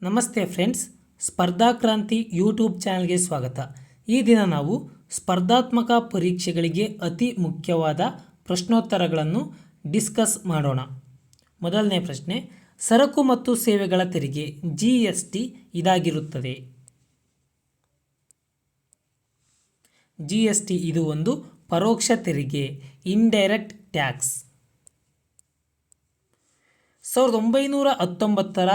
ನಮಸ್ತೆ ಫ್ರೆಂಡ್ಸ್, ಸ್ಪರ್ಧಾ ಕ್ರಾಂತಿ ಯೂಟ್ಯೂಬ್ ಚಾನಲ್ಗೆ ಸ್ವಾಗತ. ಈ ದಿನ ನಾವು ಸ್ಪರ್ಧಾತ್ಮಕ ಪರೀಕ್ಷೆಗಳಿಗೆ ಅತಿ ಮುಖ್ಯವಾದ ಪ್ರಶ್ನೋತ್ತರಗಳನ್ನು ಡಿಸ್ಕಸ್ ಮಾಡೋಣ. ಮೊದಲನೇ ಪ್ರಶ್ನೆ, ಸರಕು ಮತ್ತು ಸೇವೆಗಳ ತೆರಿಗೆ GST ಇದಾಗಿರುತ್ತದೆ. GST ಇದು ಒಂದು ಪರೋಕ್ಷ ತೆರಿಗೆ, ಇಂಡೈರೆಕ್ಟ್ ಟ್ಯಾಕ್ಸ್. 1919ರ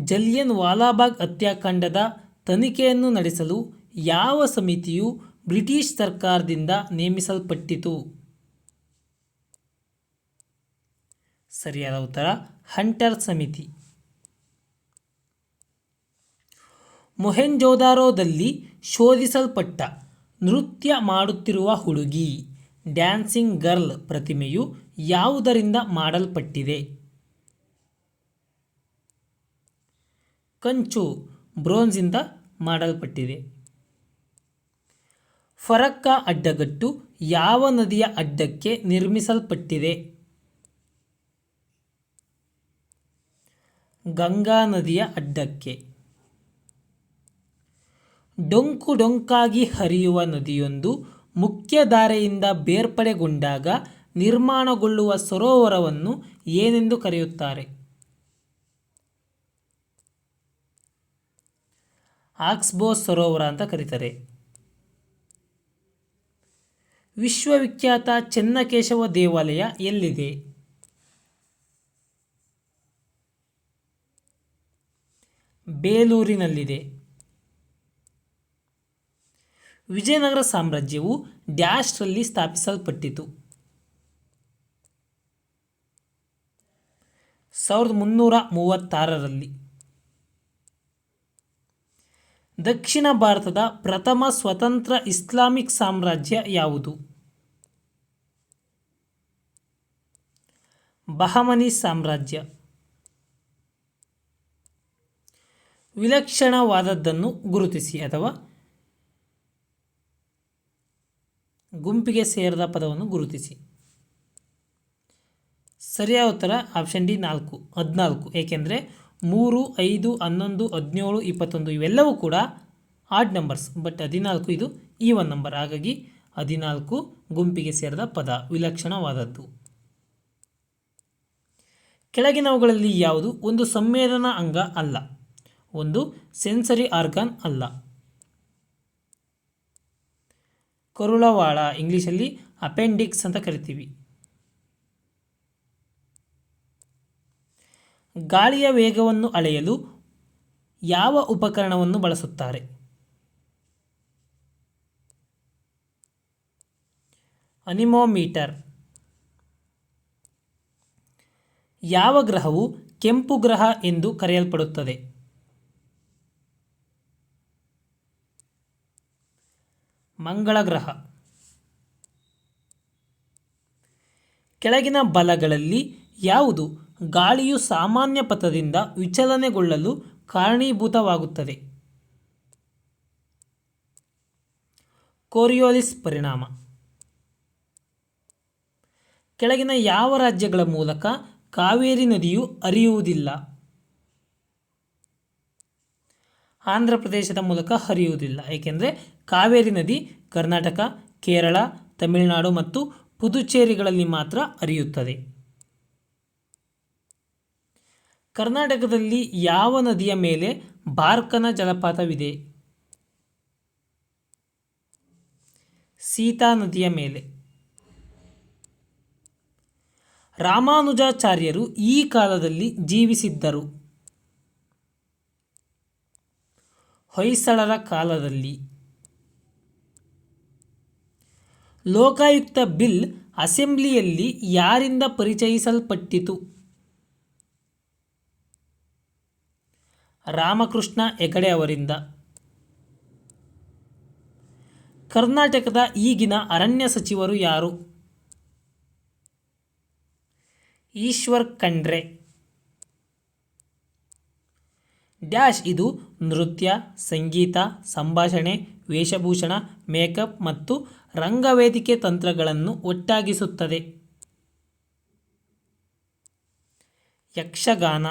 ಜಲಿಯನ್ ವಾಲಾಬಾಗ್ ಹತ್ಯಾಕಾಂಡದ ತನಿಖೆಯನ್ನು ನಡೆಸಲು ಯಾವ ಸಮಿತಿಯು ಬ್ರಿಟಿಷ್ ಸರ್ಕಾರದಿಂದ ನೇಮಿಸಲ್ಪಟ್ಟಿತು? ಸರಿಯಾದ ಉತ್ತರ ಹಂಟರ್ ಸಮಿತಿ. ಮೊಹೆಂಜೊದಾರೋದಲ್ಲಿ ಶೋಧಿಸಲ್ಪಟ್ಟ ನೃತ್ಯ ಮಾಡುತ್ತಿರುವ ಹುಡುಗಿ ಡ್ಯಾನ್ಸಿಂಗ್ ಗರ್ಲ್ ಪ್ರತಿಮೆಯು ಯಾವುದರಿಂದ ಮಾಡಲ್ಪಟ್ಟಿದೆ? ಕಂಚು, ಬ್ರೋನ್ಸ್ನಿಂದ ಮಾಡಲ್ಪಟ್ಟಿದೆ. ಫರಕ್ಕಾ ಅಡ್ಡಗಟ್ಟು ಯಾವ ನದಿಯ ಅಡ್ಡಕ್ಕೆ ನಿರ್ಮಿಸಲ್ಪಟ್ಟಿದೆ? ಗಂಗಾ ನದಿಯ ಅಡ್ಡಕ್ಕೆ. ಡೊಂಕು ಡೊಂಕಾಗಿ ಹರಿಯುವ ನದಿಯೊಂದು ಮುಖ್ಯಧಾರೆಯಿಂದ ಬೇರ್ಪಡೆಗೊಂಡಾಗ ನಿರ್ಮಾಣಗೊಳ್ಳುವ ಸರೋವರವನ್ನು ಏನೆಂದು ಕರೆಯುತ್ತಾರೆ? ಆಕ್ಸ್ಬೋ ಸರೋವರ ಅಂತ ಕರೀತಾರೆ. ವಿಶ್ವವಿಖ್ಯಾತ ಚೆನ್ನಕೇಶವ ದೇವಾಲಯ ಎಲ್ಲಿದೆ? ಬೇಲೂರಿನಲ್ಲಿದೆ. ವಿಜಯನಗರ ಸಾಮ್ರಾಜ್ಯವು ಡ್ಯಾಶ್ರಲ್ಲಿ ಸ್ಥಾಪಿಸಲ್ಪಟ್ಟಿತು? 1336ರಲ್ಲಿ. ದಕ್ಷಿಣ ಭಾರತದ ಪ್ರಥಮ ಸ್ವತಂತ್ರ ಇಸ್ಲಾಮಿಕ್ ಸಾಮ್ರಾಜ್ಯ ಯಾವುದು? ಬಹಮನಿ ಸಾಮ್ರಾಜ್ಯ. ವಿಲಕ್ಷಣವಾದದ್ದನ್ನು ಗುರುತಿಸಿ ಅಥವಾ ಗುಂಪಿಗೆ ಸೇರಿದ ಪದವನ್ನು ಗುರುತಿಸಿ. ಸರಿಯಾದ ಉತ್ತರ ಆಪ್ಷನ್ ಡಿ 14. ಏಕೆಂದರೆ 3, 5, 11, 17, 21 ಇವೆಲ್ಲವೂ ಕೂಡ ಆಡ್ ನಂಬರ್ಸ್. ಬಟ್ 14 ಇದು ಈವನ್ ನಂಬರ್. ಹಾಗಾಗಿ 14 ಗುಂಪಿಗೆ ಸೇರಿದ ಪದ, ವಿಲಕ್ಷಣವಾದದ್ದು. ಕೆಳಗಿನವುಗಳಲ್ಲಿ ಯಾವುದು ಒಂದು ಸಂವೇದನಾ ಅಂಗ ಅಲ್ಲ? ಒಂದು ಸೆನ್ಸರಿ ಆರ್ಗಾನ್ ಅಲ್ಲ. ಕರುಳವಾಳ, ಇಂಗ್ಲೀಷಲ್ಲಿ ಅಪೆಂಡಿಕ್ಸ್ ಅಂತ ಕರಿತೀವಿ. ಗಾಳಿಯ ವೇಗವನ್ನು ಅಳೆಯಲು ಯಾವ ಉಪಕರಣವನ್ನು ಬಳಸುತ್ತಾರೆ? ಅನಿಮೋಮೀಟರ್. ಯಾವ ಗ್ರಹವು ಕೆಂಪು ಗ್ರಹ ಎಂದು ಕರೆಯಲ್ಪಡುತ್ತದೆ? ಮಂಗಳ ಗ್ರಹ. ಕೆಳಗಿನ ಬಲಗಳಲ್ಲಿ ಯಾವುದು ಗಾಳಿಯು ಸಾಮಾನ್ಯ ಪಥದಿಂದ ವಿಚಲನೆಗೊಳ್ಳಲು ಕಾರಣೀಭೂತವಾಗುತ್ತದೆ? ಕೋರಿಯೋಲಿಸ್ ಪರಿಣಾಮ. ಕೆಳಗಿನ ಯಾವ ರಾಜ್ಯಗಳ ಮೂಲಕ ಕಾವೇರಿ ನದಿಯು ಹರಿಯುವುದಿಲ್ಲ? ಆಂಧ್ರ ಪ್ರದೇಶದ ಮೂಲಕ ಹರಿಯುವುದಿಲ್ಲ. ಏಕೆಂದರೆ ಕಾವೇರಿ ನದಿ ಕರ್ನಾಟಕ, ಕೇರಳ, ತಮಿಳುನಾಡು ಮತ್ತು ಪುದುಚೇರಿಗಳಲ್ಲಿ ಮಾತ್ರ ಹರಿಯುತ್ತದೆ. ಕರ್ನಾಟಕದಲ್ಲಿ ಯಾವ ನದಿಯ ಮೇಲೆ ಬಾರ್ಕನ ಜಲಪಾತವಿದೆ? ಸೀತಾ ನದಿಯ ಮೇಲೆ. ರಾಮಾನುಜಾಚಾರ್ಯರು ಈ ಕಾಲದಲ್ಲಿ ಜೀವಿಸಿದ್ದರು? ಹೊಯ್ಸಳರ ಕಾಲದಲ್ಲಿ. ಲೋಕಾಯುಕ್ತ ಬಿಲ್ ಅಸೆಂಬ್ಲಿಯಲ್ಲಿ ಯಾರಿಂದ ಪರಿಚಯಿಸಲ್ಪಟ್ಟಿತು? ರಾಮಕೃಷ್ಣ ಹೆಗಡೆ ಅವರಿಂದ. ಕರ್ನಾಟಕದ ಈಗಿನ ಅರಣ್ಯ ಸಚಿವರು ಯಾರು? ಈಶ್ವರ್ ಖಂಡ್ರೆ. ಡ್ಯಾಶ್ ಇದು ನೃತ್ಯ, ಸಂಗೀತ, ಸಂಭಾಷಣೆ, ವೇಷಭೂಷಣ, ಮೇಕಪ್ ಮತ್ತು ರಂಗವೇದಿಕೆ ತಂತ್ರಗಳನ್ನು ಒಟ್ಟಾಗಿಸುತ್ತದೆ. ಯಕ್ಷಗಾನ.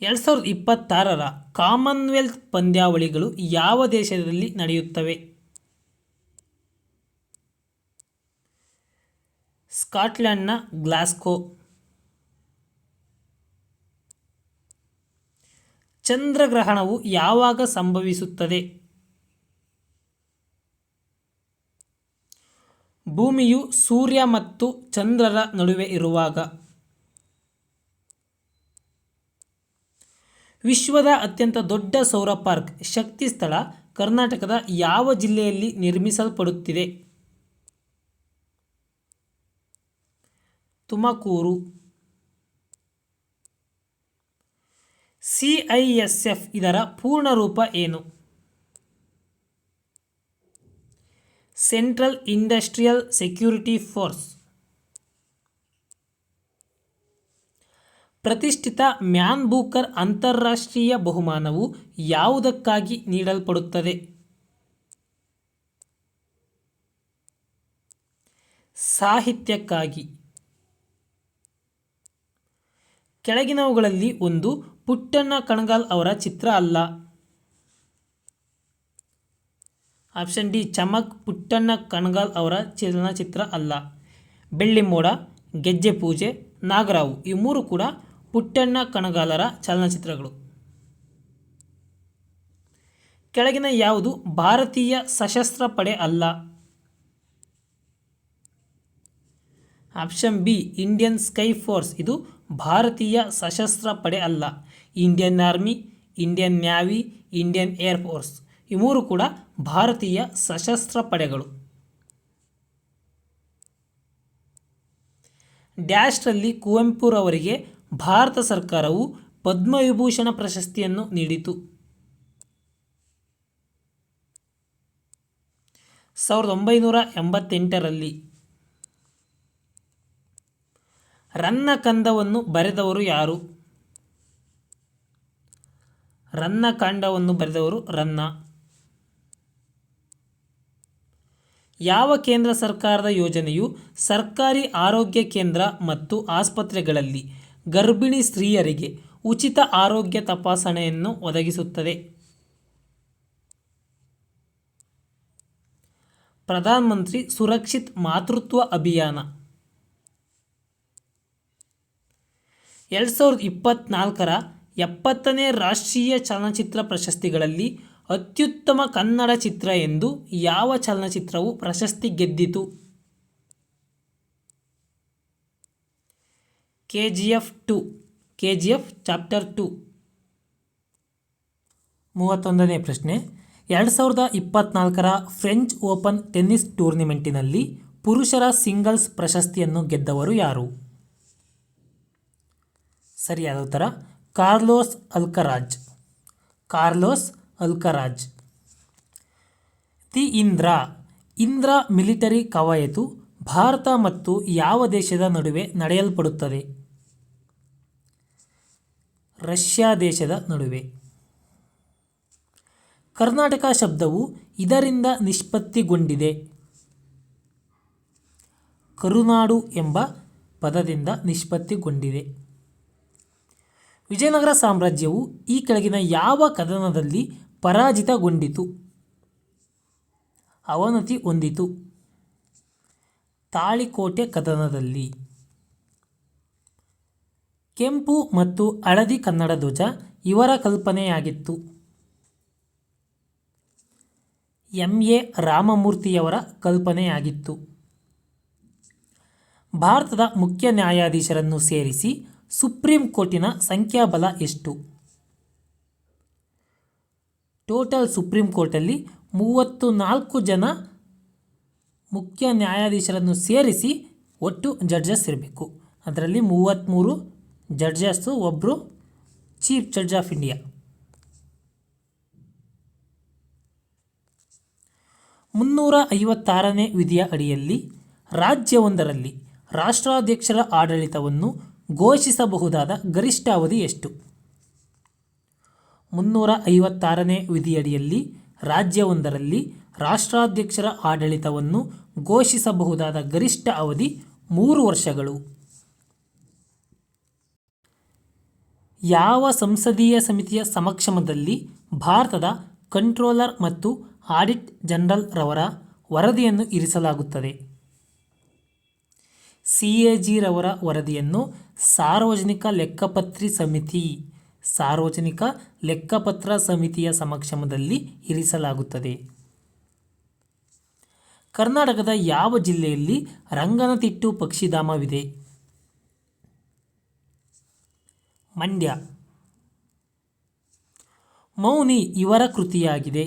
2026ರ ಕಾಮನ್ವೆಲ್ತ್ ಪಂದ್ಯಾವಳಿಗಳು ಯಾವ ದೇಶದಲ್ಲಿ ನಡೆಯುತ್ತವೆ? ಸ್ಕಾಟ್ಲೆಂಡ್ನ ಗ್ಲಾಸ್ಗೋ. ಚಂದ್ರಗ್ರಹಣವು ಯಾವಾಗ ಸಂಭವಿಸುತ್ತದೆ? ಭೂಮಿಯು ಸೂರ್ಯ ಮತ್ತು ಚಂದ್ರರ ನಡುವೆ ಇರುವಾಗ. ವಿಶ್ವದ ಅತ್ಯಂತ ದೊಡ್ಡ ಸೌರ ಪಾರ್ಕ್ ಶಕ್ತಿ ಸ್ಥಳ ಕರ್ನಾಟಕದ ಯಾವ ಜಿಲ್ಲೆಯಲ್ಲಿ ನಿರ್ಮಿಸಲ್ಪಡುತ್ತಿದೆ? ತುಮಕೂರು. CISF ಇದರ ಪೂರ್ಣ ರೂಪ ಏನು? Central industrial security force. ಪ್ರತಿಷ್ಠಿತ ಮ್ಯಾನ್ ಬೂಕರ್ ಅಂತಾರಾಷ್ಟ್ರೀಯ ಬಹುಮಾನವು ಯಾವುದಕ್ಕಾಗಿ ನೀಡಲ್ಪಡುತ್ತದೆ? ಸಾಹಿತ್ಯಕ್ಕಾಗಿ. ಕೆಳಗಿನವುಗಳಲ್ಲಿ ಒಂದು ಪುಟ್ಟಣ್ಣ ಕಣಗಾಲ್ ಅವರ ಚಿತ್ರ ಅಲ್ಲ. ಆಪ್ಷನ್ ಡಿ ಚಮಕ್ ಪುಟ್ಟಣ್ಣ ಕಣಗಾಲ್ ಅವರ ಚಲನಚಿತ್ರ ಅಲ್ಲ. ಬೆಳ್ಳಿ ಮೋಡ, ಗೆಜ್ಜೆ ಪೂಜೆ, ನಾಗರಾವು ಈ ಮೂರು ಕೂಡ ಪುಟ್ಟಣ್ಣ ಕಣಗಾಲರ ಚಲನಚಿತ್ರಗಳು. ಕೆಳಗಿನ ಯಾವುದು ಭಾರತೀಯ ಸಶಸ್ತ್ರ ಪಡೆ ಅಲ್ಲ? Option B Indian sky force ಇದು ಭಾರತೀಯ ಸಶಸ್ತ್ರ ಪಡೆ ಅಲ್ಲ. Indian army, Indian navy, Indian air force ಈ ಮೂರು ಕೂಡ ಭಾರತೀಯ ಸಶಸ್ತ್ರ ಪಡೆಗಳು. ಡ್ಯಾಶ್ರಲ್ಲಿ ಕುವೆಂಪುರವರಿಗೆ ಭಾರತ ಸರ್ಕಾರವು ಪದ್ಮವಿಭೂಷಣ ಪ್ರಶಸ್ತಿಯನ್ನು ನೀಡಿತು. 1988ರಲ್ಲಿ. ರನ್ನ ಕಂದವನ್ನು ಬರೆದವರು ಯಾರು? ರನ್ನ ಕಾಂಡವನ್ನು ಬರೆದವರು ರನ್ನ. ಯಾವ ಕೇಂದ್ರ ಸರ್ಕಾರದ ಯೋಜನೆಯು ಸರ್ಕಾರಿ ಆರೋಗ್ಯ ಕೇಂದ್ರ ಮತ್ತು ಆಸ್ಪತ್ರೆಗಳಲ್ಲಿ ಗರ್ಭಿಣಿ ಸ್ತ್ರೀಯರಿಗೆ ಉಚಿತ ಆರೋಗ್ಯ ತಪಾಸಣೆಯನ್ನು ಒದಗಿಸುತ್ತದೆ? ಪ್ರಧಾನಮಂತ್ರಿ ಸುರಕ್ಷಿತ್ ಮಾತೃತ್ವ ಅಭಿಯಾನ. 2024ರ 70ನೇ ರಾಷ್ಟ್ರೀಯ ಚಲನಚಿತ್ರ ಪ್ರಶಸ್ತಿಗಳಲ್ಲಿ ಅತ್ಯುತ್ತಮ ಕನ್ನಡ ಚಿತ್ರ ಎಂದು ಯಾವ ಚಲನಚಿತ್ರವು ಪ್ರಶಸ್ತಿ ಗೆದ್ದಿತು? KGF 2 KGF chapter 2. 31ನೇ ಪ್ರಶ್ನೆ. 2024ರ ಫ್ರೆಂಚ್ ಓಪನ್ ಟೆನ್ನಿಸ್ ಟೂರ್ನಿಮೆಂಟಿನಲ್ಲಿ ಪುರುಷರ ಸಿಂಗಲ್ಸ್ ಪ್ರಶಸ್ತಿಯನ್ನು ಗೆದ್ದವರು ಯಾರು? ಸರಿಯಾದ ಉತ್ತರ Carlos Alcaraz. Carlos Alcaraz. The Indra military ಕವಾಯತು ಭಾರತ ಮತ್ತು ಯಾವ ದೇಶದ ನಡುವೆ ನಡೆಯಲ್ಪಡುತ್ತದೆ? ರಷ್ಯಾ ದೇಶದ ನಡುವೆ. ಕರ್ನಾಟಕ ಶಬ್ದವು ಇದರಿಂದ ನಿಷ್ಪತ್ತಿಗೊಂಡಿದೆ. ಕರುನಾಡು ಎಂಬ ಪದದಿಂದ ನಿಷ್ಪತ್ತಿಗೊಂಡಿದೆ. ವಿಜಯನಗರ ಸಾಮ್ರಾಜ್ಯವು ಈ ಕೆಳಗಿನ ಯಾವ ಕದನದಲ್ಲಿ ಪರಾಜಿತಗೊಂಡಿತು? ಅವನತಿ ಹೊಂದಿತು. ತಾಳಿಕೋಟೆ ಕದನದಲ್ಲಿ. ಕೆಂಪು ಮತ್ತು ಹಳದಿ ಕನ್ನಡ ಧ್ವಜ ಇವರ ಕಲ್ಪನೆಯಾಗಿತ್ತು. MA ರಾಮಮೂರ್ತಿಯವರ ಕಲ್ಪನೆಯಾಗಿತ್ತು. ಭಾರತದ ಮುಖ್ಯ ನ್ಯಾಯಾಧೀಶರನ್ನು ಸೇರಿಸಿ ಸುಪ್ರೀಂ ಕೋರ್ಟಿನ ಸಂಖ್ಯಾಬಲ ಎಷ್ಟು? ಟೋಟಲ್ ಸುಪ್ರೀಂ ಕೋರ್ಟಲ್ಲಿ 34 ಜನ ಮುಖ್ಯ ನ್ಯಾಯಾಧೀಶರನ್ನು ಸೇರಿಸಿ ಒಟ್ಟು ಜಡ್ಜಸ್ ಇರಬೇಕು. ಅದರಲ್ಲಿ 33 ಜಡ್ಜಸ್ಸು, ಒಬ್ಬರು ಚೀಫ್ ಜಡ್ಜ್ ಆಫ್ ಇಂಡಿಯಾ. 356ನೇ ವಿಧಿಯ ಅಡಿಯಲ್ಲಿ ರಾಜ್ಯವೊಂದರಲ್ಲಿ ರಾಷ್ಟ್ರಾಧ್ಯಕ್ಷರ ಆಡಳಿತವನ್ನು ಘೋಷಿಸಬಹುದಾದ ಗರಿಷ್ಠ ಅವಧಿ ಎಷ್ಟು? 356ನೇ ವಿಧಿಯಡಿಯಲ್ಲಿ ರಾಜ್ಯವೊಂದರಲ್ಲಿ ರಾಷ್ಟ್ರಾಧ್ಯಕ್ಷರ ಆಡಳಿತವನ್ನು ಘೋಷಿಸಬಹುದಾದ ಗರಿಷ್ಠ ಅವಧಿ 3 ವರ್ಷಗಳು. ಯಾವ ಸಂಸದೀಯ ಸಮಿತಿಯ ಸಮಕ್ಷಮದಲ್ಲಿ ಭಾರತದ ಕಂಟ್ರೋಲರ್ ಮತ್ತು ಆಡಿಟ್ ಜನರಲ್ ರವರ ವರದಿಯನ್ನು ಇರಿಸಲಾಗುತ್ತದೆ? CAG ರವರ ವರದಿಯನ್ನು ಸಾರ್ವಜನಿಕ ಲೆಕ್ಕಪತ್ರ ಸಮಿತಿಯ ಸಮಕ್ಷಮದಲ್ಲಿ ಇರಿಸಲಾಗುತ್ತದೆ. ಕರ್ನಾಟಕದ ಯಾವ ಜಿಲ್ಲೆಯಲ್ಲಿ ರಂಗನತಿಟ್ಟು ಪಕ್ಷಿಧಾಮವಿದೆ? ಮಂಡ್ಯ. ಮೌನಿ ಇವರ ಕೃತಿಯಾಗಿದೆ.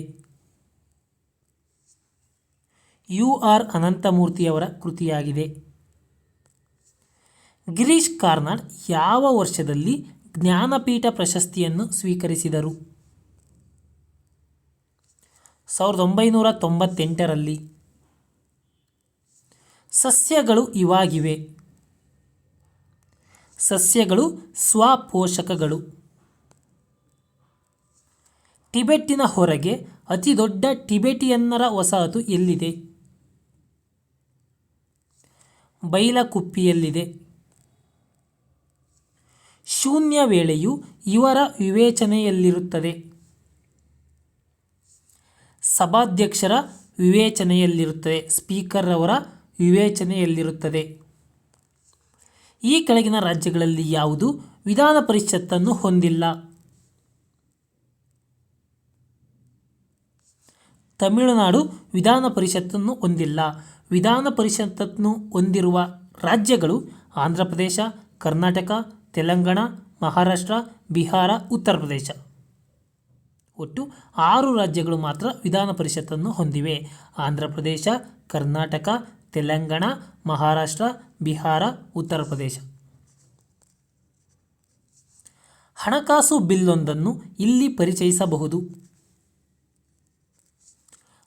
UR ಅನಂತಮೂರ್ತಿಯವರ ಕೃತಿಯಾಗಿದೆ. ಗಿರೀಶ್ ಕಾರ್ನಾಡ್ ಯಾವ ವರ್ಷದಲ್ಲಿ ಜ್ಞಾನಪೀಠ ಪ್ರಶಸ್ತಿಯನ್ನು ಸ್ವೀಕರಿಸಿದರು? 1998ರಲ್ಲಿ. ಸಸ್ಯಗಳು ಇವಾಗಿವೆ. ಸಸ್ಯಗಳು ಸ್ವಪೋಷಕಗಳು. ಟಿಬೆಟ್ಟಿನ ಹೊರಗೆ ಅತಿದೊಡ್ಡ ಟಿಬೆಟಿಯನ್ನರ ವಸಾಹತು ಎಲ್ಲಿದೆ? ಬೈಲಕುಪ್ಪಿಯಲ್ಲಿದೆ. ಶೂನ್ಯ ವೇಳೆಯು ಇವರ ವಿವೇಚನೆಯಲ್ಲಿರುತ್ತದೆ. ಸಭಾಧ್ಯಕ್ಷರ ವಿವೇಚನೆಯಲ್ಲಿರುತ್ತದೆ. ಸ್ಪೀಕರ್ ಅವರ ವಿವೇಚನೆಯಲ್ಲಿರುತ್ತದೆ. ಈ ಕೆಳಗಿನ ರಾಜ್ಯಗಳಲ್ಲಿ ಯಾವುದು ವಿಧಾನ ಪರಿಷತ್ತನ್ನು ಹೊಂದಿಲ್ಲ? ತಮಿಳುನಾಡು ವಿಧಾನ ಪರಿಷತ್ತನ್ನು ಹೊಂದಿಲ್ಲ. ವಿಧಾನ ಪರಿಷತ್ತನ್ನು ಹೊಂದಿರುವ ರಾಜ್ಯಗಳು ಆಂಧ್ರ ಪ್ರದೇಶ, ಕರ್ನಾಟಕ, ತೆಲಂಗಾಣ, ಮಹಾರಾಷ್ಟ್ರ, ಬಿಹಾರ, ಉತ್ತರ ಪ್ರದೇಶ. ಒಟ್ಟು 6 ರಾಜ್ಯಗಳು ಮಾತ್ರ ವಿಧಾನ ಪರಿಷತ್ತನ್ನು ಹೊಂದಿವೆ. ಆಂಧ್ರ ಪ್ರದೇಶ, ಕರ್ನಾಟಕ, ತೆಲಂಗಾಣ, ಮಹಾರಾಷ್ಟ್ರ, ಬಿಹಾರ, ಉತ್ತರ ಪ್ರದೇಶ. ಹಣಕಾಸು ಬಿಲ್ಲೊಂದನ್ನು ಇಲ್ಲಿ ಪರಿಚಯಿಸಬಹುದು.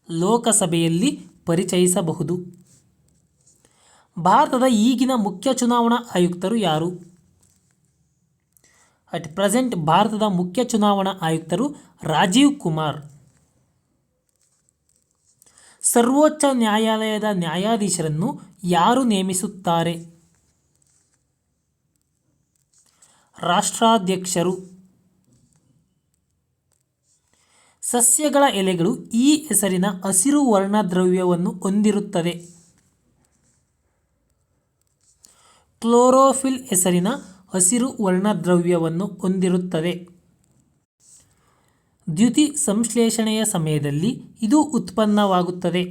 ಲೋಕಸಭೆಯಲ್ಲಿ ಪರಿಚಯಿಸಬಹುದು. ಭಾರತದ ಈಗಿನ ಮುಖ್ಯ ಚುನಾವಣಾ ಆಯುಕ್ತರು ಯಾರು? ಅಟ್ ಪ್ರೆಸೆಂಟ್ ಭಾರತದ ಮುಖ್ಯ ಚುನಾವಣಾ ಆಯುಕ್ತರು ರಾಜೀವ್ ಕುಮಾರ್. ಸರ್ವೋಚ್ಚ ನ್ಯಾಯಾಲಯದ ನ್ಯಾಯಾಧೀಶರನ್ನು ಯಾರು ನೇಮಿಸುತ್ತಾರೆ? ರಾಷ್ಟ್ರಾಧ್ಯಕ್ಷರು. ಸಸ್ಯಗಳ ಎಲೆಗಳು ಈ ಹೆಸರಿನ ಹಸಿರು ವರ್ಣದ್ರವ್ಯವನ್ನು ಹೊಂದಿರುತ್ತದೆ. ಕ್ಲೋರೋಫಿಲ್ ಹೆಸರಿನ ಹಸಿರು ವರ್ಣದ್ರವ್ಯವನ್ನು ಹೊಂದಿರುತ್ತದೆ. ದ್ಯುತಿ ಸಂಶ್ಲೇಷಣೆಯ ಸಮಯದಲ್ಲಿ ಇದು ಉತ್ಪನ್ನವಾಗುತ್ತದೆ.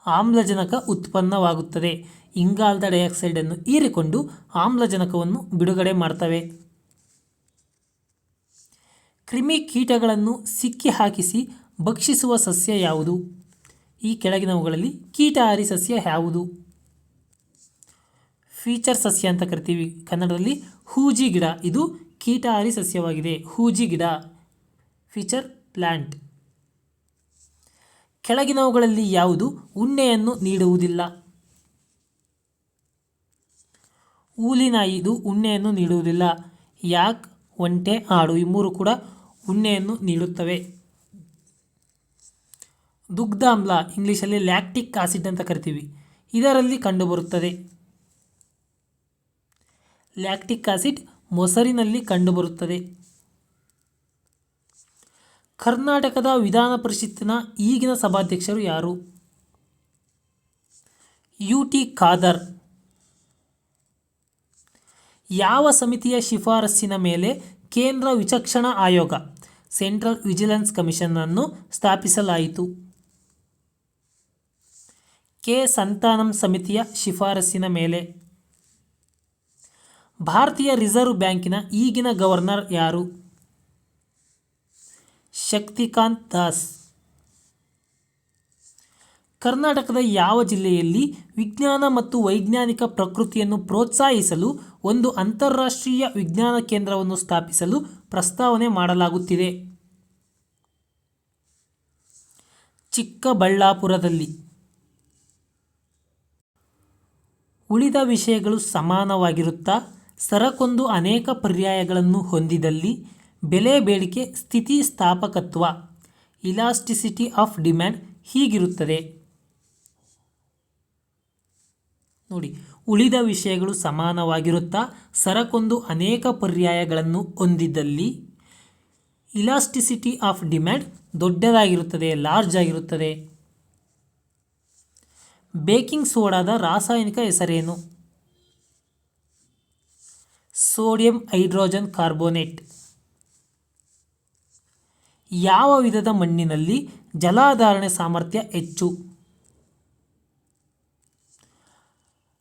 ಆಮ್ಲಜನಕ ಉತ್ಪನ್ನವಾಗುತ್ತದೆ. ಇಂಗಾಲದ ಡೈಆಕ್ಸೈಡನ್ನು ಹೀರಿಕೊಂಡು ಆಮ್ಲಜನಕವನ್ನು ಬಿಡುಗಡೆ ಮಾಡ್ತವೆ. ಕ್ರಿಮಿಕೀಟಗಳನ್ನು ಸಿಕ್ಕಿ ಹಾಕಿಸಿ ಭಕ್ಷಿಸುವ ಸಸ್ಯ ಯಾವುದು? ಈ ಕೆಳಗಿನವುಗಳಲ್ಲಿ ಕೀಟಹಾರಿ ಸಸ್ಯ ಯಾವುದು? ಫೀಚರ್ ಸಸ್ಯ ಅಂತ ಕರಿತೀವಿ ಕನ್ನಡದಲ್ಲಿ. ಹೂಜಿ ಗಿಡ ಇದು ಕೀಟಹಾರಿ ಸಸ್ಯವಾಗಿದೆ. ಹೂಜಿ ಗಿಡ ಫೀಚರ್ ಪ್ಲಾಂಟ್. ಕೆಳಗಿನವುಗಳಲ್ಲಿ ಯಾವುದು ಉಣ್ಣೆಯನ್ನು ನೀಡುವುದಿಲ್ಲ? ಊಲಿನಾಯಿ ಇದು ಉಣ್ಣೆಯನ್ನು ನೀಡುವುದಿಲ್ಲ. ಯಾಕ್, ಒಂಟೆ, ಆಡು ಈ 3 ಕೂಡ ಉಣ್ಣೆಯನ್ನು ನೀಡುತ್ತವೆ. ದುಗ್ಧಾಮ್ಲ ಇಂಗ್ಲೀಷಲ್ಲಿ ಲ್ಯಾಕ್ಟಿಕ್ ಆಸಿಡ್ ಅಂತ ಕರಿತೀವಿ, ಇದರಲ್ಲಿ ಕಂಡುಬರುತ್ತದೆ. ಲ್ಯಾಕ್ಟಿಕ್ ಆಸಿಡ್ ಮೊಸರಿನಲ್ಲಿ ಕಂಡುಬರುತ್ತದೆ. ಕರ್ನಾಟಕದ ವಿಧಾನ ಪರಿಷತ್ತಿನ ಈಗಿನ ಸಭಾಧ್ಯಕ್ಷರು ಯಾರು? UT ಖಾದರ್. ಯಾವ ಸಮಿತಿಯ ಶಿಫಾರಸ್ಸಿನ ಮೇಲೆ ಕೇಂದ್ರ ವಿಚಕ್ಷಣಾ ಆಯೋಗ ಸೆಂಟ್ರಲ್ ವಿಜಿಲೆನ್ಸ್ ಕಮಿಷನ್ ಅನ್ನು ಸ್ಥಾಪಿಸಲಾಯಿತು? ಕೆ. ಸಂತಾನಂ ಸಮಿತಿಯ ಶಿಫಾರಸ್ಸಿನ ಮೇಲೆ. ಭಾರತೀಯ ರಿಸರ್ವ್ ಬ್ಯಾಂಕಿನ ಈಗಿನ ಗವರ್ನರ್ ಯಾರು? ಶಕ್ತಿಕಾಂತ್ ದಾಸ್. ಕರ್ನಾಟಕದ ಯಾವ ಜಿಲ್ಲೆಯಲ್ಲಿ ವಿಜ್ಞಾನ ಮತ್ತು ವೈಜ್ಞಾನಿಕ ಪ್ರಕೃತಿಯನ್ನು ಪ್ರೋತ್ಸಾಹಿಸಲು ಒಂದು ಅಂತಾರಾಷ್ಟ್ರೀಯ ವಿಜ್ಞಾನ ಕೇಂದ್ರವನ್ನು ಸ್ಥಾಪಿಸಲು ಪ್ರಸ್ತಾವನೆ ಮಾಡಲಾಗುತ್ತಿದೆ? ಚಿಕ್ಕಬಳ್ಳಾಪುರದಲ್ಲಿ. ಉಳಿದ ವಿಷಯಗಳು ಸಮಾನವಾಗಿರುತ್ತಾ ಸರಕೊಂದು ಅನೇಕ ಪರ್ಯಾಯಗಳನ್ನು ಹೊಂದಿದಲ್ಲಿ ಬೆಲೆ ಬೇಡಿಕೆ ಸ್ಥಿತಿಸ್ಥಾಪಕತ್ವ ಇಲಾಸ್ಟಿಸಿಟಿ ಆಫ್ ಡಿಮ್ಯಾಂಡ್ ಹೀಗಿರುತ್ತದೆ. ನೋಡಿ, ಉಳಿದ ವಿಷಯಗಳು ಸಮಾನವಾಗಿರುತ್ತಾ ಸರಕೊಂದು ಅನೇಕ ಪರ್ಯಾಯಗಳನ್ನು ಹೊಂದಿದ್ದಲ್ಲಿ ಇಲಾಸ್ಟಿಸಿಟಿ ಆಫ್ ಡಿಮ್ಯಾಂಡ್ ದೊಡ್ಡದಾಗಿರುತ್ತದೆ, ಲಾರ್ಜ್ ಆಗಿರುತ್ತದೆ. ಬೇಕಿಂಗ್ ಸೋಡಾದ ರಾಸಾಯನಿಕ ಹೆಸರೇನು? Sodium hydrogen carbonate. ಯಾವ ವಿಧದ ಮಣ್ಣಿನಲ್ಲಿ ಜಲಾಧಾರಣೆ ಸಾಮರ್ಥ್ಯ ಹೆಚ್ಚು?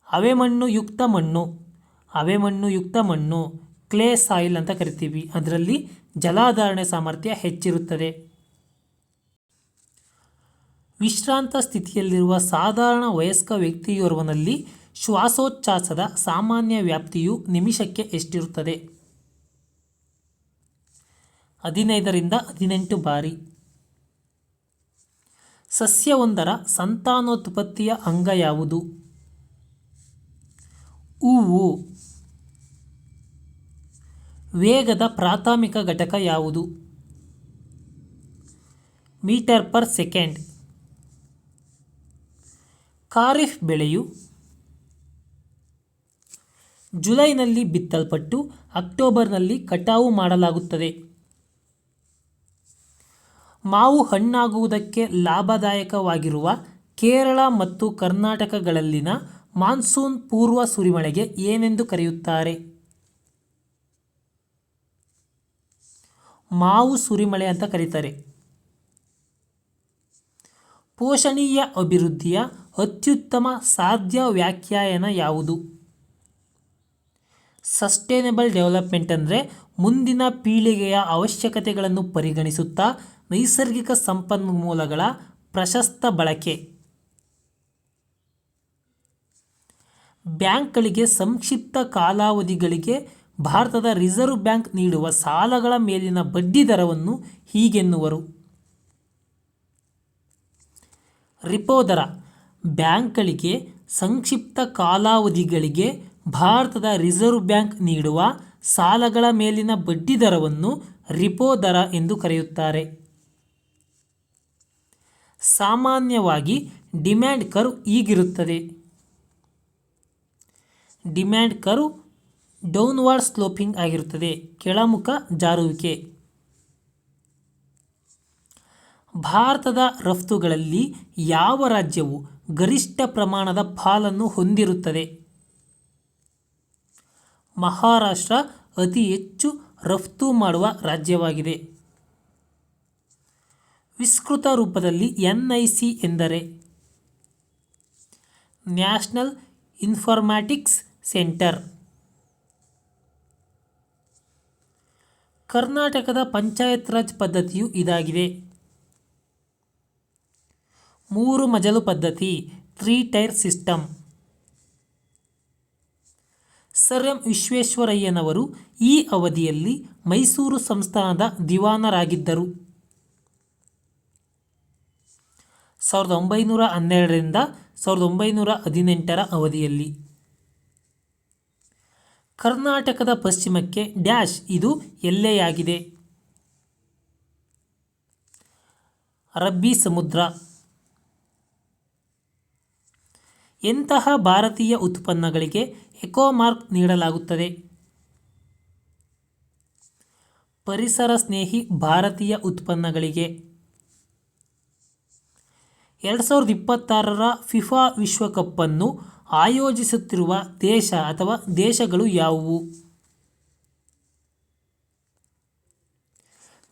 ಹವೆಮಣ್ಣು ಯುಕ್ತ ಮಣ್ಣು ಕ್ಲೇ ಸಾಯಿಲ್ ಅಂತ ಕರಿತೀವಿ. ಅದರಲ್ಲಿ ಜಲಾಧಾರಣೆ ಸಾಮರ್ಥ್ಯ ಹೆಚ್ಚಿರುತ್ತದೆ. ವಿಶ್ರಾಂತ ಸ್ಥಿತಿಯಲ್ಲಿರುವ ಸಾಧಾರಣ ವಯಸ್ಕ ವ್ಯಕ್ತಿಯೋರ್ವನಲ್ಲಿ ಶ್ವಾಸೋಚ್ಛ್ವಾಸದ ಸಾಮಾನ್ಯ ವ್ಯಾಪ್ತಿಯು ನಿಮಿಷಕ್ಕೆ ಎಷ್ಟಿರುತ್ತದೆ? 15 ರಿಂದ 18 ಬಾರಿ. ಸಸ್ಯವೊಂದರ ಸಂತಾನೋತ್ಪತ್ತಿಯ ಅಂಗ ಯಾವುದು? ಹೂವು. ವೇಗದ ಪ್ರಾಥಮಿಕ ಘಟಕ ಯಾವುದು? Metre per second. ಖಾರಿಫ್ ಬೆಳೆಯು ಜುಲೈನಲ್ಲಿ ಬಿತ್ತಲ್ಪಟ್ಟು ಅಕ್ಟೋಬರ್ನಲ್ಲಿ ಕಟಾವು ಮಾಡಲಾಗುತ್ತದೆ. ಮಾವು ಹಣ್ಣಾಗುವುದಕ್ಕೆ ಲಾಭದಾಯಕವಾಗಿರುವ ಕೇರಳ ಮತ್ತು ಕರ್ನಾಟಕಗಳಲ್ಲಿನ ಮಾನ್ಸೂನ್ ಪೂರ್ವ ಸುರಿಮಳೆಗೆ ಏನೆಂದು ಕರೆಯುತ್ತಾರೆ? ಮಾವು ಸುರಿಮಳೆ ಅಂತ ಕರೀತಾರೆ. ಪೋಷಣೀಯ ಅಭಿವೃದ್ಧಿಯ ಅತ್ಯುತ್ತಮ ಸಾಧ್ಯ ವ್ಯಾಖ್ಯಾನ ಯಾವುದು? ಸಸ್ಟೇನೆಬಲ್ ಡೆವಲಪ್ಮೆಂಟ್ ಅಂದರೆ ಮುಂದಿನ ಪೀಳಿಗೆಯ ಅವಶ್ಯಕತೆಗಳನ್ನು ಪರಿಗಣಿಸುತ್ತಾ ನೈಸರ್ಗಿಕ ಸಂಪನ್ಮೂಲಗಳ ಪ್ರಶಸ್ತ ಬಳಕೆ. ಬ್ಯಾಂಕ್ಗಳಿಗೆ ಸಂಕ್ಷಿಪ್ತ ಕಾಲಾವಧಿಗಳಿಗೆ ಭಾರತದ ರಿಸರ್ವ್ ಬ್ಯಾಂಕ್ ನೀಡುವ ಸಾಲಗಳ ಮೇಲಿನ ಬಡ್ಡಿ ದರವನ್ನು ಹೀಗೆನ್ನುವರು. ರಿಪೋ ದರ. ಬ್ಯಾಂಕ್ಗಳಿಗೆ ಸಂಕ್ಷಿಪ್ತ ಕಾಲಾವಧಿಗಳಿಗೆ ಭಾರತದ ರಿಸರ್ವ್ ಬ್ಯಾಂಕ್ ನೀಡುವ ಸಾಲಗಳ ಮೇಲಿನ ಬಡ್ಡಿ ದರವನ್ನು ರಿಪೋ ದರ ಎಂದು ಕರೆಯುತ್ತಾರೆ. ಸಾಮಾನ್ಯವಾಗಿ ಡಿಮ್ಯಾಂಡ್ ಕರ್ವ್ ಹೀಗಿರುತ್ತದೆ. ಡಿಮ್ಯಾಂಡ್ ಕರ್ವ್ ಡೌನ್ವರ್ಡ್ ಸ್ಲೋಪಿಂಗ್ ಆಗಿರುತ್ತದೆ, ಕೆಳಮುಖ ಜಾರುವಿಕೆ. ಭಾರತದ ರಫ್ತುಗಳಲ್ಲಿ ಯಾವ ರಾಜ್ಯವು ಗರಿಷ್ಠ ಪ್ರಮಾಣದ ಪಾಲನ್ನು ಹೊಂದಿರುತ್ತದೆ? ಮಹಾರಾಷ್ಟ್ರ ಅತಿ ಹೆಚ್ಚು ರಫ್ತು ಮಾಡುವ ರಾಜ್ಯವಾಗಿದೆ. ವಿಸ್ತೃತ ರೂಪದಲ್ಲಿ NIC ಎಂದರೆ? National informatics centre. ಕರ್ನಾಟಕದ ಪಂಚಾಯತ್ ರಾಜ್ ಪದ್ಧತಿಯು ಇದಾಗಿದೆ. 3 ಮಜಲು ಪದ್ಧತಿ, 3 ಟೈರ್ ಸಿಸ್ಟಮ್. ಸರ್ ಎಂ ವಿಶ್ವೇಶ್ವರಯ್ಯನವರು ಈ ಅವಧಿಯಲ್ಲಿ ಮೈಸೂರು ಸಂಸ್ಥಾನದ ದಿವಾನರಾಗಿದ್ದರು. 1912 ರಿಂದ 1918 ಅವಧಿಯಲ್ಲಿ. ಕರ್ನಾಟಕದ ಪಶ್ಚಿಮಕ್ಕೆ ಡ್ಯಾಶ್ ಇದು ಎಲ್ಲೆಯಾಗಿದೆ? ಅರಬ್ಬಿ ಸಮುದ್ರ. ಎಂತಹ ಭಾರತೀಯ ಉತ್ಪನ್ನಗಳಿಗೆ ಎಕೋ ಮಾರ್ಕ್ ನೀಡಲಾಗುತ್ತದೆ? ಪರಿಸರ ಸ್ನೇಹಿ ಭಾರತೀಯ ಉತ್ಪನ್ನಗಳಿಗೆ. 2026ರ ಫಿಫಾ ವಿಶ್ವಕಪ್ಪನ್ನು ಆಯೋಜಿಸುತ್ತಿರುವ ದೇಶ ಅಥವಾ ದೇಶಗಳು ಯಾವುವು?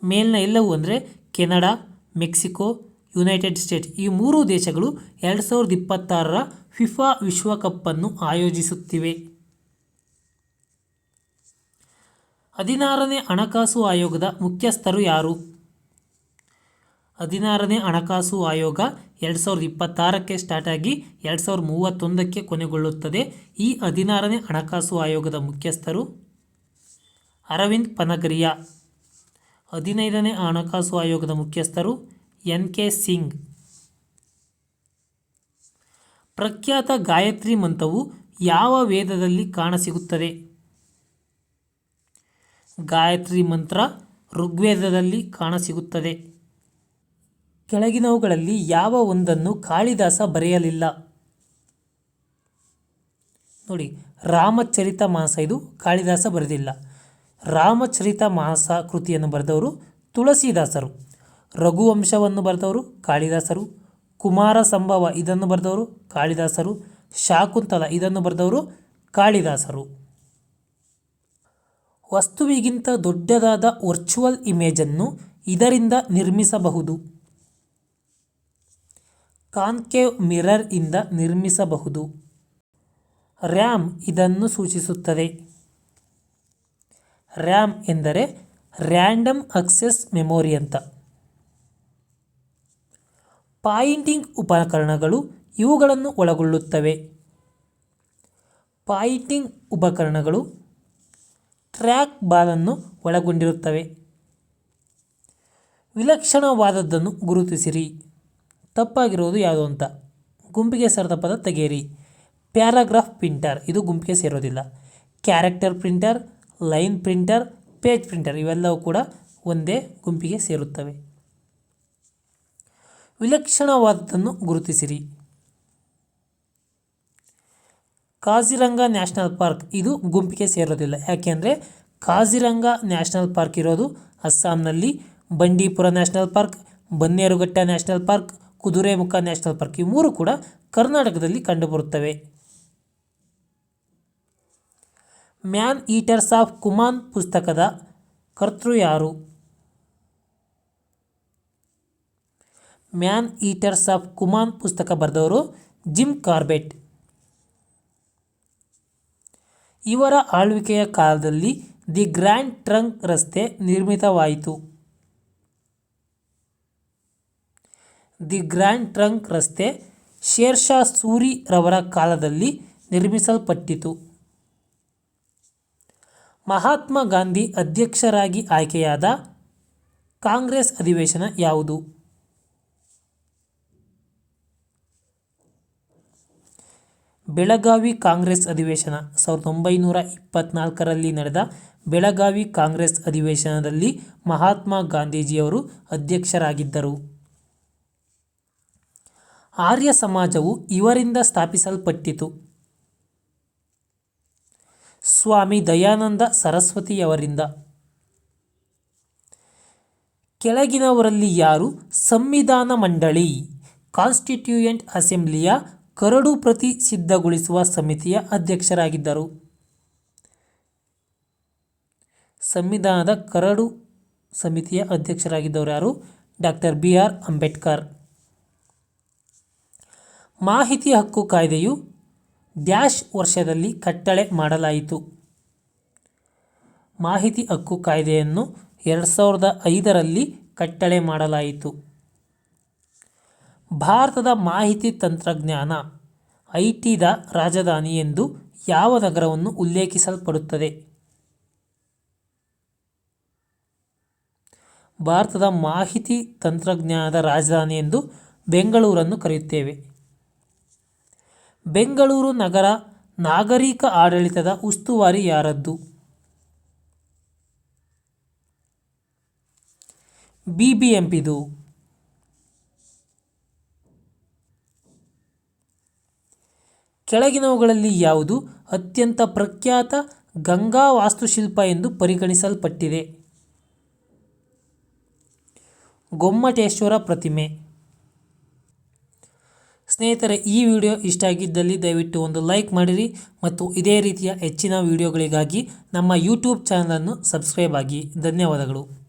ಮೇಲಿನ ಎಲ್ಲವೂ ಅಂದರೆ ಕೆನಡಾ, ಮೆಕ್ಸಿಕೋ, ಯುನೈಟೆಡ್ ಸ್ಟೇಟ್ಸ್. ಈ 3 ದೇಶಗಳು 2026ರ ಫಿಫಾ ವಿಶ್ವಕಪ್ಪನ್ನು ಆಯೋಜಿಸುತ್ತಿವೆ. 16ನೇ ಹಣಕಾಸು ಆಯೋಗದ ಮುಖ್ಯಸ್ಥರು ಯಾರು? 16ನೇ ಹಣಕಾಸು ಆಯೋಗ 2026ಕ್ಕೆ ಸ್ಟಾರ್ಟ್ ಆಗಿ 2031ಕ್ಕೆ ಕೊನೆಗೊಳ್ಳುತ್ತದೆ. ಈ 16ನೇ ಹಣಕಾಸು ಆಯೋಗದ ಮುಖ್ಯಸ್ಥರು ಅರವಿಂದ್ ಪನಗರಿಯಾ. 15ನೇ ಹಣಕಾಸು ಆಯೋಗದ ಮುಖ್ಯಸ್ಥರು NK ಸಿಂಗ್. ಪ್ರಖ್ಯಾತ ಗಾಯತ್ರಿ ಮಂತ್ರವು ಯಾವ ವೇದದಲ್ಲಿ ಕಾಣಸಿಗುತ್ತದೆ? ಗಾಯತ್ರಿ ಮಂತ್ರ ಋಗ್ವೇದದಲ್ಲಿ ಕಾಣಸಿಗುತ್ತದೆ. ಕೆಳಗಿನವುಗಳಲ್ಲಿ ಯಾವ ಒಂದನ್ನು ಕಾಳಿದಾಸ ಬರೆಯಲಿಲ್ಲ? ನೋಡಿ, ರಾಮಚರಿತ ಮಾನಸ ಇದು ಕಾಳಿದಾಸ ಬರೆದಿಲ್ಲ. ರಾಮಚರಿತ ಮಾನಸ ಕೃತಿಯನ್ನು ಬರೆದವರು ತುಳಸಿದಾಸರು. ರಘುವಂಶವನ್ನು ಬರೆದವರು ಕಾಳಿದಾಸರು. ಕುಮಾರ ಸಂಭವ ಇದನ್ನು ಬರೆದವರು ಕಾಳಿದಾಸರು. ಶಾಕುಂತಲ ಇದನ್ನು ಬರೆದವರು ಕಾಳಿದಾಸರು. ವಸ್ತುವಿಗಿಂತ ದೊಡ್ಡದಾದ ವರ್ಚುವಲ್ ಇಮೇಜನ್ನು ಇದರಿಂದ ನಿರ್ಮಿಸಬಹುದು. ಕಾನ್ಕೇವ್ ಮಿರರ್ ಇಂದ ನಿರ್ಮಿಸಬಹುದು. ರ್ಯಾಮ್ ಇದನ್ನು ಸೂಚಿಸುತ್ತದೆ. ರ್ಯಾಮ್ ಎಂದರೆ ರ್ಯಾಂಡಮ್ ಅಕ್ಸೆಸ್ ಮೆಮೊರಿ ಅಂತ. ಪಾಯಿಂಟಿಂಗ್ ಉಪಕರಣಗಳು ಇವುಗಳನ್ನು ಒಳಗೊಳ್ಳುತ್ತವೆ. ಪಾಯಿಂಟಿಂಗ್ ಉಪಕರಣಗಳು ಟ್ರ್ಯಾಕ್ ಬಾಲನ್ನು ಒಳಗೊಂಡಿರುತ್ತವೆ. ವಿಲಕ್ಷಣವಾದದ್ದನ್ನು ಗುರುತಿಸಿರಿ. ತಪ್ಪಾಗಿರೋದು ಯಾವುದು ಅಂತ. ಗುಂಪಿಗೆ ಸೇರಿದ ಪದ ತೆಗೆಯಿರಿ. ಪ್ಯಾರಾಗ್ರಾಫ್ ಪ್ರಿಂಟರ್ ಇದು ಗುಂಪಿಗೆ ಸೇರೋದಿಲ್ಲ. Character printer, line printer, page printer ಇವೆಲ್ಲವೂ ಕೂಡ ಒಂದೇ ಗುಂಪಿಗೆ ಸೇರುತ್ತವೆ. ವಿಲಕ್ಷಣವಾದದ್ದನ್ನು ಗುರುತಿಸಿರಿ. ಕಾಜಿರಂಗ ನ್ಯಾಷನಲ್ ಪಾರ್ಕ್ ಇದು ಗುಂಪಿಗೆ ಸೇರೋದಿಲ್ಲ. ಯಾಕೆಂದರೆ ಕಾಜಿರಂಗ ನ್ಯಾಷನಲ್ ಪಾರ್ಕ್ ಇರೋದು ಅಸ್ಸಾಂನಲ್ಲಿ. Bandipur national park, Bannerghatta national park, Kudremukh national park ಈ ಮೂರು ಕೂಡ ಕರ್ನಾಟಕದಲ್ಲಿ ಕಂಡುಬರುತ್ತವೆ. ಮ್ಯಾನ್ ಈಟರ್ಸ್ ಆಫ್ ಕುಮಾನ್ ಪುಸ್ತಕದ ಕರ್ತೃ ಯಾರು? ಮ್ಯಾನ್ ಈಟರ್ಸ್ ಆಫ್ ಕುಮಾನ್ ಪುಸ್ತಕ ಬರೆದವರು ಜಿಮ್ ಕಾರ್ಬೆಟ್. ಇವರ ಆಳ್ವಿಕೆಯ ಕಾಲದಲ್ಲಿ ದಿ ಗ್ರ್ಯಾಂಡ್ ಟ್ರಂಕ್ ರಸ್ತೆ ನಿರ್ಮಿತವಾಯಿತು. ದಿ ಗ್ರ್ಯಾಂಡ್ ಟ್ರಂಕ್ ರಸ್ತೆ ಶೇರ್ ಶಾ ಸೂರಿ ರವರ ಕಾಲದಲ್ಲಿ ನಿರ್ಮಿಸಲ್ಪಟ್ಟಿತು. ಮಹಾತ್ಮ ಗಾಂಧಿ ಅಧ್ಯಕ್ಷರಾಗಿ ಆಯ್ಕೆಯಾದ ಕಾಂಗ್ರೆಸ್ ಅಧಿವೇಶನ ಯಾವುದು? ಬೆಳಗಾವಿ ಕಾಂಗ್ರೆಸ್ ಅಧಿವೇಶನ 1924ರಲ್ಲಿ ನಡೆದ ಬೆಳಗಾವಿ ಕಾಂಗ್ರೆಸ್ ಅಧಿವೇಶನದಲ್ಲಿ ಮಹಾತ್ಮ ಗಾಂಧೀಜಿಯವರು ಅಧ್ಯಕ್ಷರಾಗಿದ್ದರು. ಆರ್ಯ ಸಮಾಜವು ಇವರಿಂದ ಸ್ಥಾಪಿಸಲ್ಪಟ್ಟಿತು. ಸ್ವಾಮಿ ದಯಾನಂದ ಸರಸ್ವತಿಯವರಿಂದ. ಕೆಳಗಿನವರಲ್ಲಿ ಯಾರು ಸಂವಿಧಾನ ಮಂಡಳಿ ಕಾನ್ಸ್ಟಿಟ್ಯೂಯೆಂಟ್ ಅಸೆಂಬ್ಲಿಯ ಕರಡು ಪ್ರತಿ ಸಿದ್ಧಗೊಳಿಸುವ ಸಮಿತಿಯ ಅಧ್ಯಕ್ಷರಾಗಿದ್ದರು? ಸಂವಿಧಾನದ ಕರಡು ಸಮಿತಿಯ ಅಧ್ಯಕ್ಷರಾಗಿದ್ದವರು ಯಾರು? Doctor BR Ambedkar. ಮಾಹಿತಿ ಹಕ್ಕು ಕಾಯ್ದೆಯು ಡ್ಯಾಶ್ ವರ್ಷದಲ್ಲಿ ಕಟ್ಟಳೆ ಮಾಡಲಾಯಿತು. ಮಾಹಿತಿ ಹಕ್ಕು ಕಾಯ್ದೆಯನ್ನು 2005ರಲ್ಲಿ ಕಟ್ಟಳೆ ಮಾಡಲಾಯಿತು. ಭಾರತದ ಮಾಹಿತಿ ತಂತ್ರಜ್ಞಾನ IT ದ ರಾಜಧಾನಿ ಎಂದು ಯಾವ ನಗರವನ್ನು ಉಲ್ಲೇಖಿಸಲ್ಪಡುತ್ತದೆ? ಭಾರತದ ಮಾಹಿತಿ ತಂತ್ರಜ್ಞಾನದ ರಾಜಧಾನಿ ಎಂದು ಬೆಂಗಳೂರನ್ನು ಕರೆಯುತ್ತೇವೆ. ಬೆಂಗಳೂರು ನಗರ ನಾಗರಿಕ ಆಡಳಿತದ ಉಸ್ತುವಾರಿ ಯಾರದ್ದು? BBMPದು. ಕೆಳಗಿನವುಗಳಲ್ಲಿ ಯಾವುದು ಅತ್ಯಂತ ಪ್ರಖ್ಯಾತ ಗಂಗಾ ವಾಸ್ತುಶಿಲ್ಪ ಎಂದು ಪರಿಗಣಿಸಲ್ಪಟ್ಟಿದೆ? ಗೊಮ್ಮಟೇಶ್ವರ ಪ್ರತಿಮೆ. ಸ್ನೇಹಿತರೆ, ಈ ವಿಡಿಯೋ ಇಷ್ಟ ಆಗಿದ್ದಲ್ಲಿ ದಯವಿಟ್ಟು ಒಂದು ಲೈಕ್ ಮಾಡಿರಿ ಮತ್ತು ಇದೇ ರೀತಿಯ ಹೆಚ್ಚಿನ ವಿಡಿಯೋಗಳಿಗಾಗಿ ನಮ್ಮ ಯೂಟ್ಯೂಬ್ ಚಾನಲನ್ನು ಸಬ್ಸ್ಕ್ರೈಬ್ ಆಗಿ. ಧನ್ಯವಾದಗಳು.